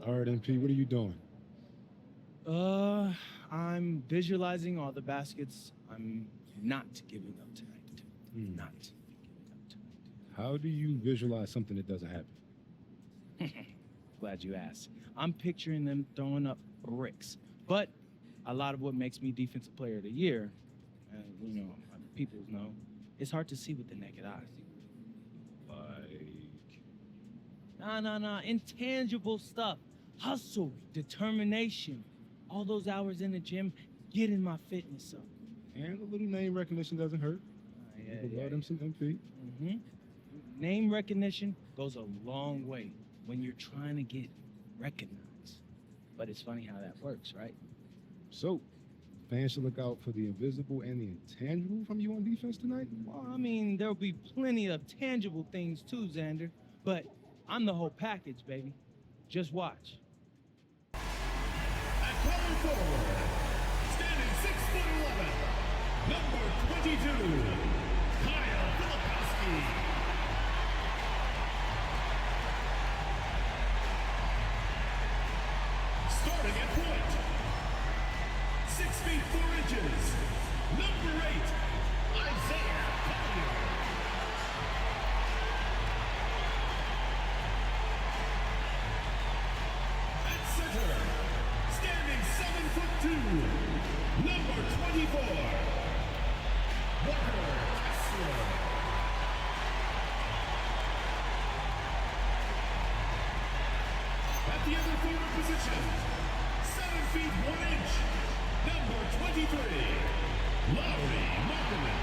All right, MP, what are you doing? Uh, I'm visualizing all the baskets. I'm not giving up tonight. Hmm. Not giving up How do you visualize something that doesn't happen? tonight. Glad you asked. I'm picturing them throwing up bricks. But a lot of what makes me Defensive Player of the Year, people know, it's hard to see with the naked eye. Like, Nah. Intangible stuff. Hustle, determination. All those hours in the gym, getting my fitness up. and a little name recognition doesn't hurt. People love them some MP. hmm Name recognition goes a long way when you're trying to get recognized. But it's funny how that works, right? So, fans should look out for the invisible and the intangible from you on defense tonight. Well, I mean, there'll be plenty of tangible things too, Xander. But I'm the whole package, baby. Just watch. At power forward, standing 6'11", number 22, Kyle Filipowski. Starting at point, 6 feet 4 inches, number 8, Isaiah Collier. At center, standing 7'2", number 24, Walker Kessler. At the other forward position, 7 feet 1 inch, number 23, Lowry Markman.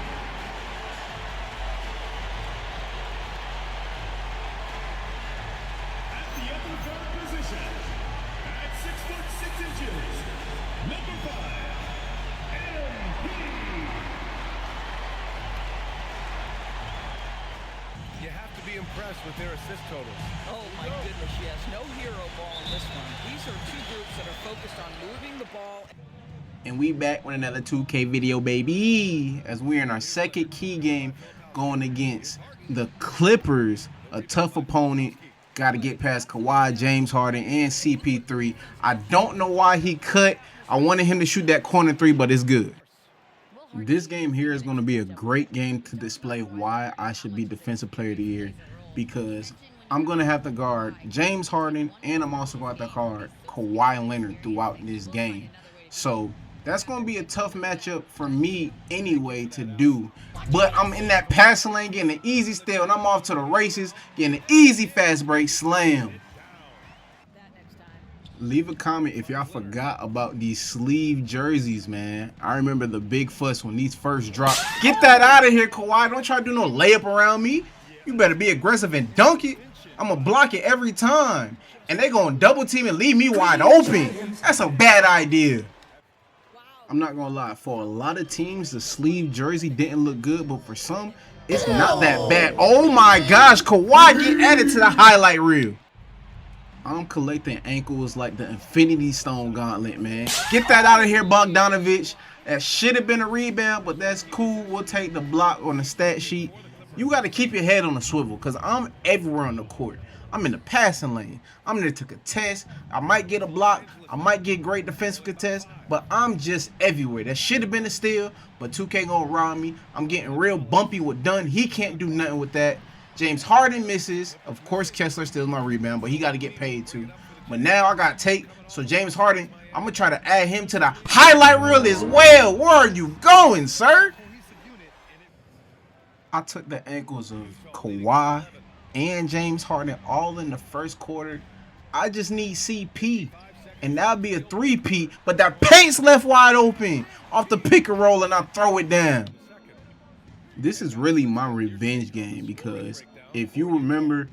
At the other guard position, at 6'6" number 5, MP. You have to be impressed with their assist totals. Oh my goodness, yes. No hero ball in this one. These are two groups that are focused on moving the ball. And we back with another 2K video, baby, as we're in our second key game going against the Clippers, a tough opponent. Got to get past Kawhi, James Harden, and CP3. I don't know why he cut. I wanted him to shoot that corner three, but it's good. This game here is going to be a great game to display why I should be Defensive Player of the Year, because I'm going to have to guard James Harden, and I'm also going to have to guard Kawhi Leonard throughout this game. So that's going to be a tough matchup for me anyway to do. But I'm in that passing lane getting an easy steal, and I'm off to the races getting an easy fast break slam. Leave a comment if y'all forgot about these sleeve jerseys, man. I remember the big fuss when these first dropped. Get that out of here, Kawhi. Don't try to do no layup around me. You better be aggressive and dunk it. I'm going to block it every time. And they going to double team and leave me wide open. That's a bad idea. I'm not going to lie. For a lot of teams, the sleeve jersey didn't look good. But for some, it's not that bad. Oh, my gosh. Kawhi, get added to the highlight reel. I'm collecting ankles like the Infinity Stone Gauntlet, man. Get that out of here, Bogdanovich. That should have been a rebound, but that's cool. We'll take the block on the stat sheet. You got to keep your head on the swivel, because I'm everywhere on the court. I'm in the passing lane. I'm there to contest. I might get a block. I might get great defensive contest, but I'm just everywhere. That should have been a steal, but 2K gonna rob me. I'm getting real bumpy with Dunn. He can't do nothing with that. James Harden misses. Of course, Kessler steals my rebound, but he got to get paid too. But now I got Tate, so James Harden, I'm going to try to add him to the highlight reel as well. Where are you going, sir? I took the ankles of Kawhi and James Harden all in the first quarter. I just need CP, and that'll be a three-peat, but that paint's left wide open off the pick and roll, and I throw it down. This is really my revenge game, because if you remember,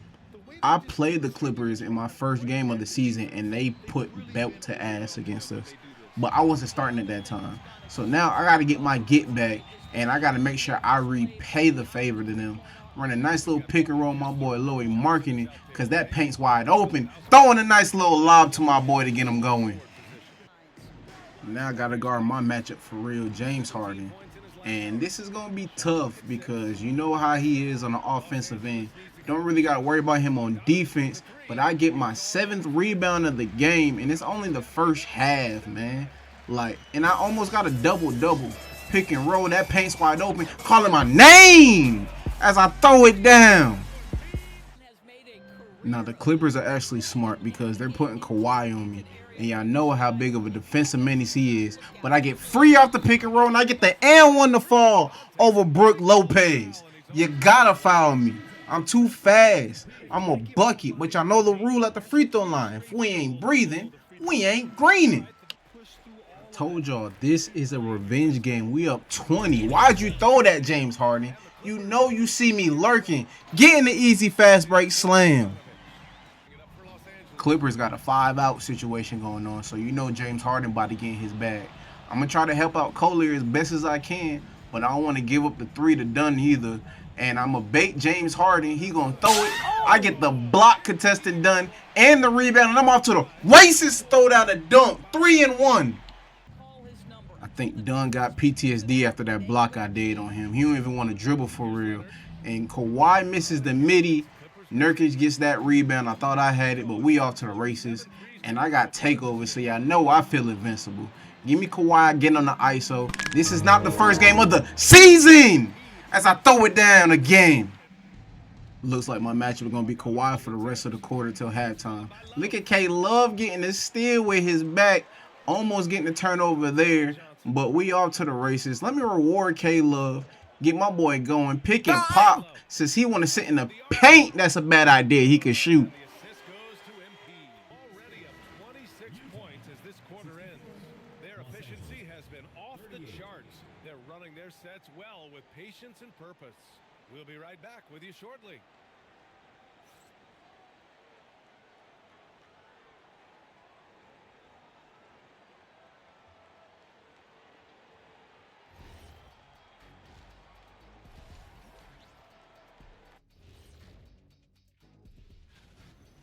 I played the Clippers in my first game of the season and they put belt to ass against us. But I wasn't starting at that time. So now I got to get my get back, and I got to make sure I repay the favor to them. Run a nice little pick and roll, my boy Louis marking it, because that paint's wide open. Throwing a nice little lob to my boy to get him going. Now I got to guard my matchup for real, James Harden. And this is going to be tough, because you know how he is on the offensive end. Don't really got to worry about him on defense. But I get my 7th rebound of the game, and it's only the first half, man. Like, and I almost got a double-double. Pick and roll, that paint's wide open. Calling my name as I throw it down. Now, the Clippers are actually smart because they're putting Kawhi on me. And y'all know how big of a defensive menace he is. But I get free off the pick and roll, and I get the and one to fall over Brook Lopez. You gotta foul me. I'm too fast. I'm a bucket. But y'all know the rule at the free throw line. If we ain't breathing, we ain't greening. Told y'all, this is a revenge game. We up 20. Why'd you throw that, James Harden? You know you see me lurking. Get in the easy fast break slam. Clippers got a 5-out situation going on, so you know James Harden about to get in his bag. I'm going to try to help out Collier as best as I can, but I don't want to give up the 3 to Dunn either. And I'm going to bait James Harden. He going to throw it. I get the block contested Dunn and the rebound, and I'm off to the races, throw down a dunk. 3 and 1. I think Dunn got PTSD after that block I did on him. He don't even want to dribble for real. And Kawhi misses the midi. Nurkic gets that rebound. I thought I had it, but we off to the races. And I got takeover, so y'all know I feel invincible. Give me Kawhi getting on the ISO. This is not the first game of the season as I throw it down again. Looks like my matchup is going to be Kawhi for the rest of the quarter till halftime. Look at K-Love getting the steal with his back. Almost getting the turnover there, but we off to the races. Let me reward K-Love. Get my boy going. Pick and pop. Since he want to sit in the paint, that's a bad idea. He could shoot. Already up 26 points as this quarter ends. Their efficiency has been off the charts. They're running their sets well with patience and purpose. We'll be right back with you shortly.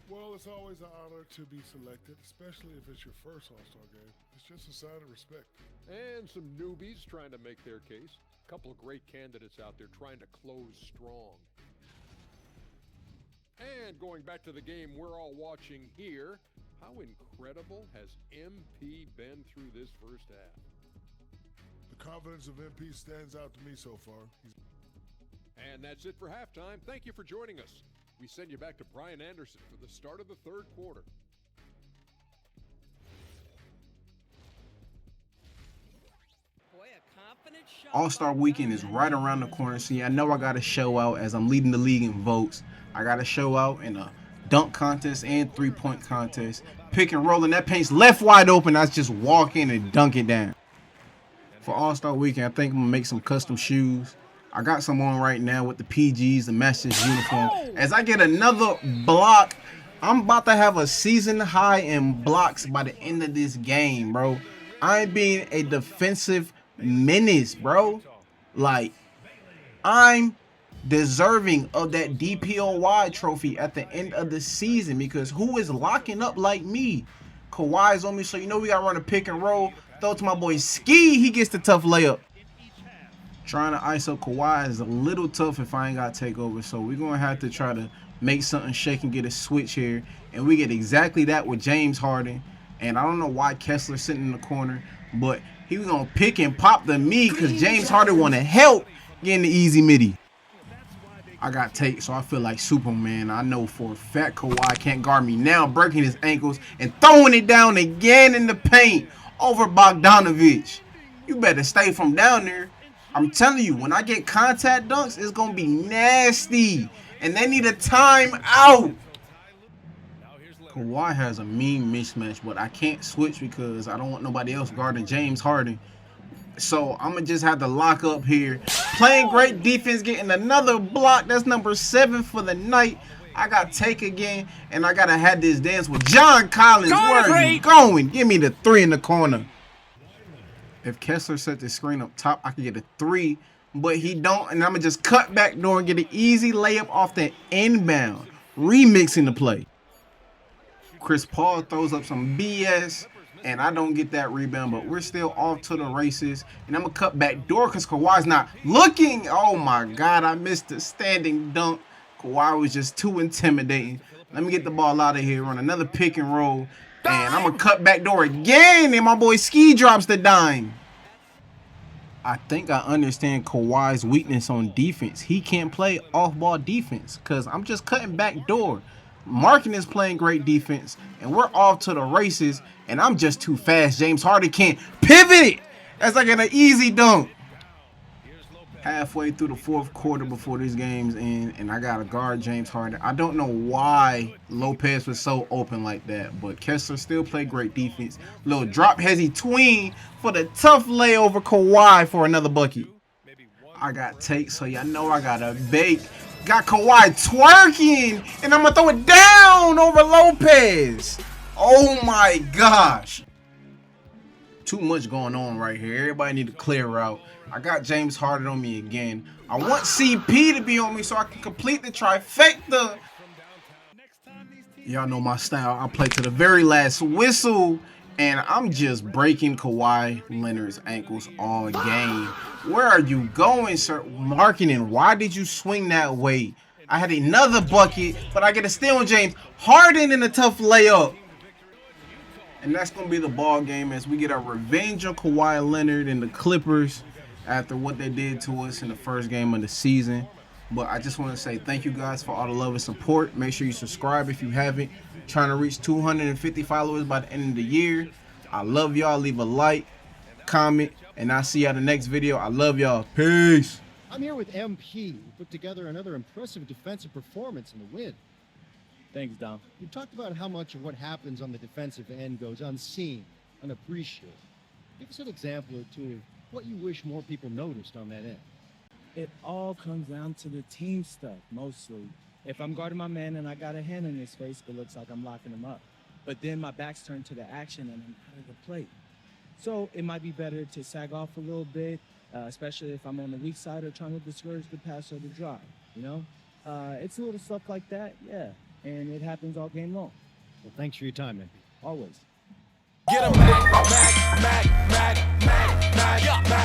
Well, it's always an honor to be selected, especially if it's your first All-Star game. It's just a sign of respect. And some newbies trying to make their case. A couple of great candidates out there trying to close strong. And going back to the game we're all watching here, how incredible has MP been through this first half? The confidence of MP stands out to me so far. And that's it for halftime. Thank you for joining us. We send you back to Brian Anderson for the start of the third quarter. All-Star Weekend is right around the corner. See, I know I got to show out as I'm leading the league in votes. I got to show out in a dunk contest and three-point contest. Pick and roll, and that paint's left wide open. I just walk in and dunk it down. For All-Star Weekend, I think I'm going to make some custom shoes. I got some on right now with the PGs, the Masters uniform. As I get another block, I'm about to have a season high in blocks by the end of this game, bro. I'm being a defensive menace, bro. Like, I'm deserving of that DPOY trophy at the end of the season because who is locking up like me? Kawhi's on me, so you know we got to run a pick and roll. Throw it to my boy Ski. He gets the tough layup. Trying to ISO Kawhi is a little tough if I ain't got takeover, so we're going to have to try to make something shake and get a switch here. And we get exactly that with James Harden. And I don't know why Kessler's sitting in the corner, but he was going to pick and pop to me because James Harden want to help getting the easy midi. I got take, so I feel like Superman. I know for a fact Kawhi can't guard me now, breaking his ankles and throwing it down again in the paint over Bogdanovich. You better stay from down there. I'm telling you, when I get contact dunks, it's going to be nasty. And they need a timeout. Kawhi has a mean mismatch, but I can't switch because I don't want nobody else guarding James Harden. So I'm going to just have to lock up here. Playing great defense, getting another block. That's number 7 for the night. I got take again, and I got to have this dance with John Collins. Where are you going? Give me the 3 in the corner. If Kessler set the screen up top, I can get a 3, but he don't, and I'm going to just cut back door and get an easy layup off the inbound, remixing the play. Chris Paul throws up some BS, and I don't get that rebound, but we're still off to the races, and I'm going to cut back door because Kawhi's not looking. Oh, my God, I missed the standing dunk. Kawhi was just too intimidating. Let me get the ball out of here, run another pick and roll, and I'm going to cut back door again, and my boy Ski drops the dime. I think I understand Kawhi's weakness on defense. He can't play off-ball defense because I'm just cutting back door. Markin is playing great defense, and we're off to the races, and I'm just too fast. James Harden can't pivot it. That's like an easy dunk. Halfway through the fourth quarter before these games end, and I got to guard James Harden. I don't know why Lopez was so open like that, but Kessler still played great defense. Little drop hezzy tween for the tough layover Kawhi for another bucket. I got takes, so y'all know I got to bake. Got Kawhi twerking, and I'm going to throw it down over Lopez. Oh my gosh. Too much going on right here. Everybody need to clear out. I got James Harden on me again. I want CP to be on me so I can complete the trifecta. Y'all know my style. I play to the very last whistle, and I'm just breaking Kawhi Leonard's ankles all game. Where are you going, sir? Marketing, why did you swing that way? I had another bucket, but I get a steal on James Harden in a tough layup. And that's going to be the ball game as we get our revenge on Kawhi Leonard and the Clippers after what they did to us in the first game of the season. But I just want to say thank you guys for all the love and support. Make sure you subscribe if you haven't. Trying to reach 250 followers by the end of the year. I love y'all. Leave a like, comment, and I'll see you at the next video. I love y'all. Peace. I'm here with MP, who put together another impressive defensive performance in the win. Thanks, Dom. You talked about how much of what happens on the defensive end goes unseen, unappreciated. Give us an example or two of what you wish more people noticed on that end. It all comes down to the team stuff, mostly. If I'm guarding my man and I got a hand in his face, it looks like I'm locking him up. But then my back's turned to the action and I'm out of the plate. So it might be better to sag off a little bit, especially if I'm on the weak side or trying to discourage the pass or the drive, you know? It's a little stuff like that, yeah. And it happens all game long. Well, thanks for your time, MP. Always. Get 'em back, back, back, back, back, back, back.